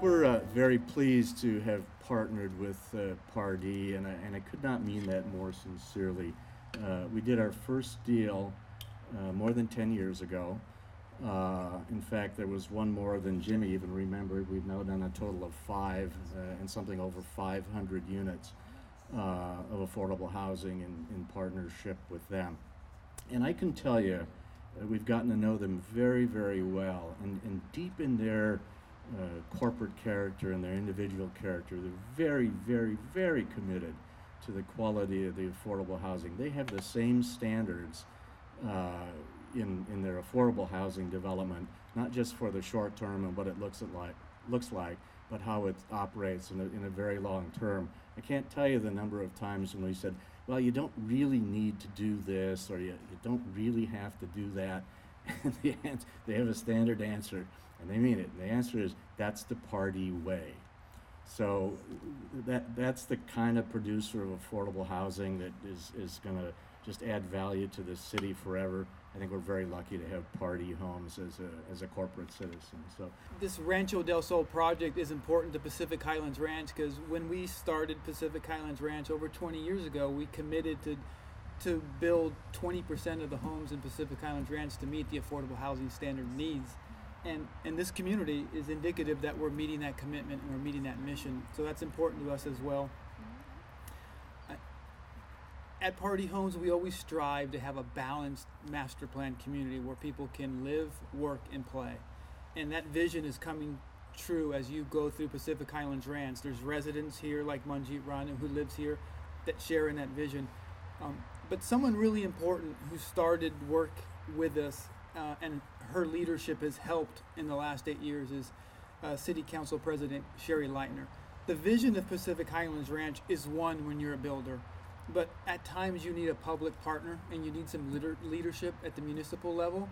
We're very pleased to have partnered with Pardee, and I could not mean that more sincerely. We did our first deal more than 10 years ago. In fact, there was one more than Jimmy even remembered. We've now done a total of 5 and something over 500 units of affordable housing in partnership with them. And I can tell you, we've gotten to know them very, very well, and deep in their corporate character and their individual character, they're very, very, very committed to the quality of the affordable housing. They have the same standards in their affordable housing development, not just for the short term and what it looks like, but how it operates in a very long term. I can't tell you the number of times when we said, well, you don't really need to do this, or you don't really have to do that. And they have a standard answer, and they mean it. And the answer is, that's the Pardee way. So that's the kind of producer of affordable housing that is going to just add value to the city forever. I think we're very lucky to have Pardee Homes as a corporate citizen. So this Rancho Del Sol project is important to Pacific Highlands Ranch, because when we started Pacific Highlands Ranch over 20 years ago, we committed to build 20% of the homes in Pacific Highlands Ranch to meet the affordable housing standard needs. And this community is indicative that we're meeting that commitment and we're meeting that mission. So that's important to us as well. At Pardee Homes, we always strive to have a balanced master plan community where people can live, work, and play. And that vision is coming true as you go through Pacific Highlands Ranch. There's residents here like Manjeet Rana, who lives here, that share in that vision. But someone really important who started work with us and her leadership has helped in the last 8 years is City Council President Sherry Leitner. The vision of Pacific Highlands Ranch is one when you're a builder, but at times you need a public partner and you need some leadership at the municipal level.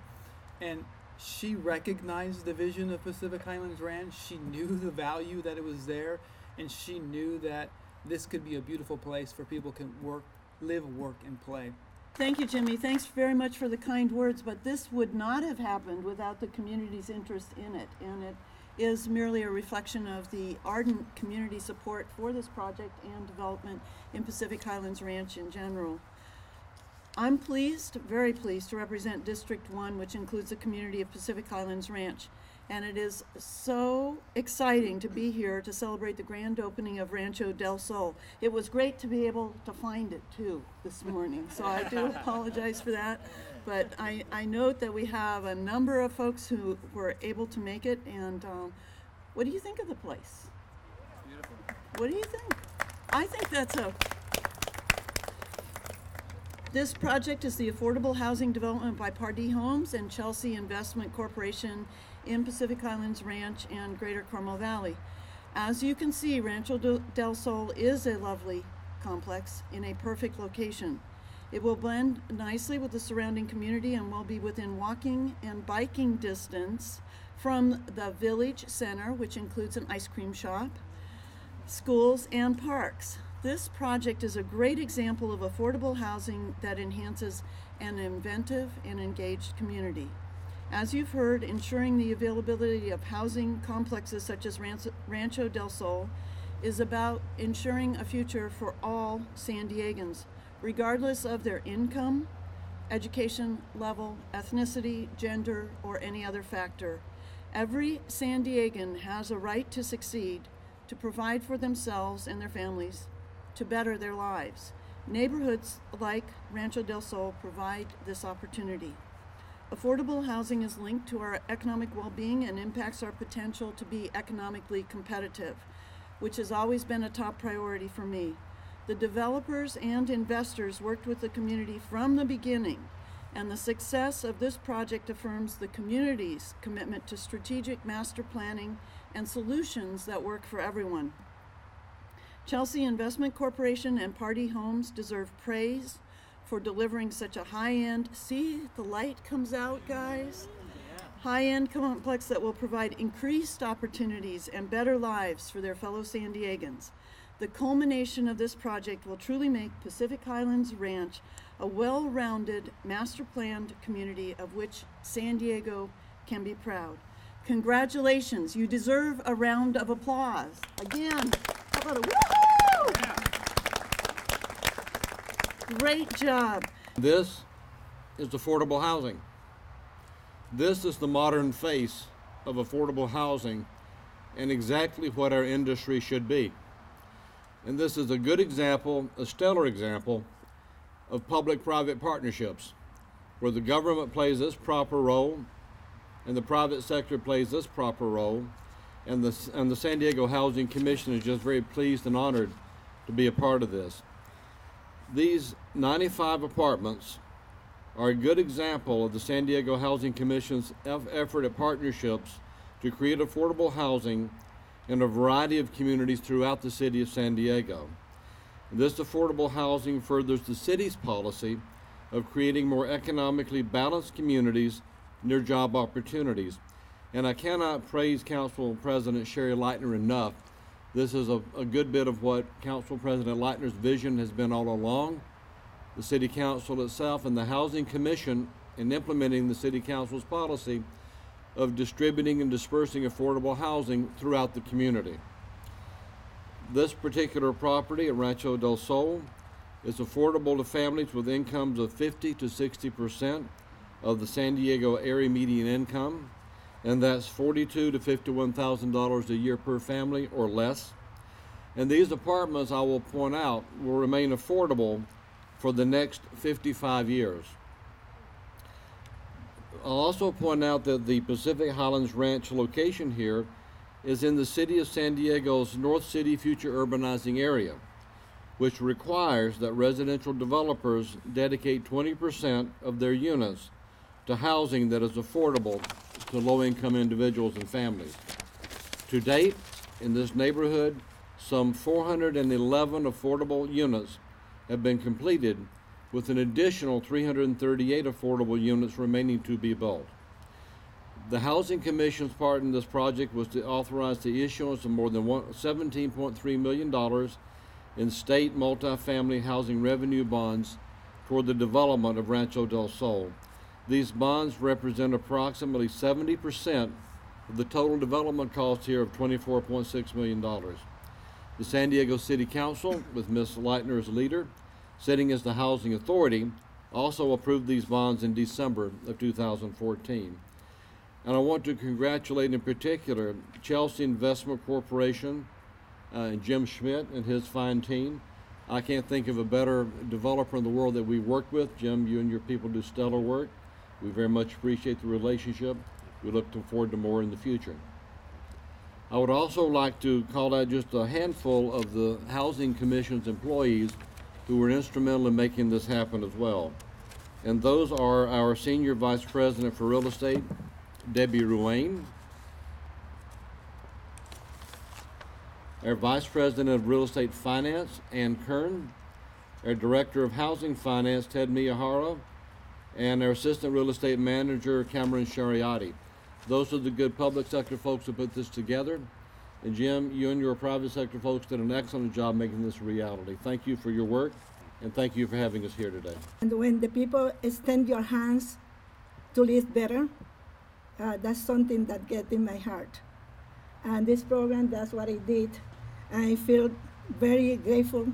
And she recognized the vision of Pacific Highlands Ranch. She knew the value that it was there, and she knew that this could be a beautiful place for people can live, work, and play. Thank you, Jimmy. Thanks very much for the kind words, but this would not have happened without the community's interest in it, and it is merely a reflection of the ardent community support for this project and development in Pacific Highlands Ranch in general. I'm pleased, very pleased, to represent District 1, which includes the community of Pacific Highlands Ranch. And it is so exciting to be here to celebrate the grand opening of Rancho Del Sol. It was great to be able to find it, too, this morning. So I do apologize for that. But I note that we have a number of folks who were able to make it. And what do you think of the place? Beautiful. What do you think? I think that's This project is the affordable housing development by Pardee Homes and Chelsea Investment Corporation in Pacific Highlands Ranch and Greater Carmel Valley. As you can see, Rancho Del Sol is a lovely complex in a perfect location. It will blend nicely with the surrounding community and will be within walking and biking distance from the village center, which includes an ice cream shop, schools, and parks. This project is a great example of affordable housing that enhances an inventive and engaged community. As you've heard, ensuring the availability of housing complexes such as Rancho Del Sol is about ensuring a future for all San Diegans, regardless of their income, education level, ethnicity, gender, or any other factor. Every San Diegan has a right to succeed, to provide for themselves and their families, to better their lives. Neighborhoods like Rancho Del Sol provide this opportunity. Affordable housing is linked to our economic well-being and impacts our potential to be economically competitive, which has always been a top priority for me. The developers and investors worked with the community from the beginning, and the success of this project affirms the community's commitment to strategic master planning and solutions that work for everyone. Chelsea Investment Corporation and Pardee Homes deserve praise for delivering such a high-end, see, the light comes out, guys, high-end complex that will provide increased opportunities and better lives for their fellow San Diegans. The culmination of this project will truly make Pacific Highlands Ranch a well-rounded, master-planned community of which San Diego can be proud. Congratulations. You deserve a round of applause. Again, how about a woohoo? Great job. This is affordable housing. This is the modern face of affordable housing and exactly what our industry should be. And this is a good example, a stellar example, of public-private partnerships, where the government plays its proper role and the private sector plays its proper role, and the San Diego Housing Commission is just very pleased and honored to be a part of this. These 95 apartments are a good example of the San Diego Housing Commission's effort at partnerships to create affordable housing in a variety of communities throughout the city of San Diego. This affordable housing furthers the city's policy of creating more economically balanced communities near job opportunities. And I cannot praise Council President Sherry Leitner enough. This is a good bit of what Council President Leitner's vision has been all along. The City Council itself and the Housing Commission, in implementing the City Council's policy of distributing and dispersing affordable housing throughout the community. This particular property at Rancho Del Sol is affordable to families with incomes of 50 to 60% of the San Diego area median income, and that's $42,000 to $51,000 a year per family or less. And these apartments, I will point out, will remain affordable for the next 55 years. I'll also point out that the Pacific Highlands Ranch location here is in the city of San Diego's North City Future Urbanizing Area, which requires that residential developers dedicate 20% of their units to housing that is affordable to low-income individuals and families. To date, in this neighborhood, some 411 affordable units have been completed, with an additional 338 affordable units remaining to be built. The Housing Commission's part in this project was to authorize the issuance of more than $17.3 million in state multifamily housing revenue bonds toward the development of Rancho Del Sol. These bonds represent approximately 70% of the total development cost here of $24.6 million. The San Diego City Council, with Ms. Leitner as leader, sitting as the Housing Authority, also approved these bonds in December of 2014. And I want to congratulate in particular Chelsea Investment Corporation and Jim Schmidt and his fine team. I can't think of a better developer in the world that we work with. Jim, you and your people do stellar work. We very much appreciate the relationship. We look forward to more in the future. I would also like to call out just a handful of the Housing Commission's employees who were instrumental in making this happen as well. And those are our Senior Vice President for Real Estate, Debbie Ruane, our Vice President of Real Estate Finance, Ann Kern, our Director of Housing Finance, Ted Miyahara, and our Assistant Real Estate Manager, Cameron Shariati. Those are the good public sector folks who put this together. And Jim, you and your private sector folks did an excellent job making this a reality. Thank you for your work, and thank you for having us here today. And when the people extend your hands to live better, that's something that gets in my heart. And this program, that's what it did. I feel very grateful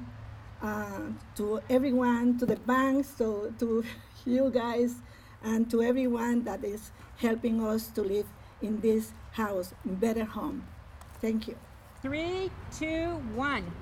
to everyone, to the banks, to you guys, and to everyone that is helping us to live in this house, better home. Thank you. 3, 2, 1.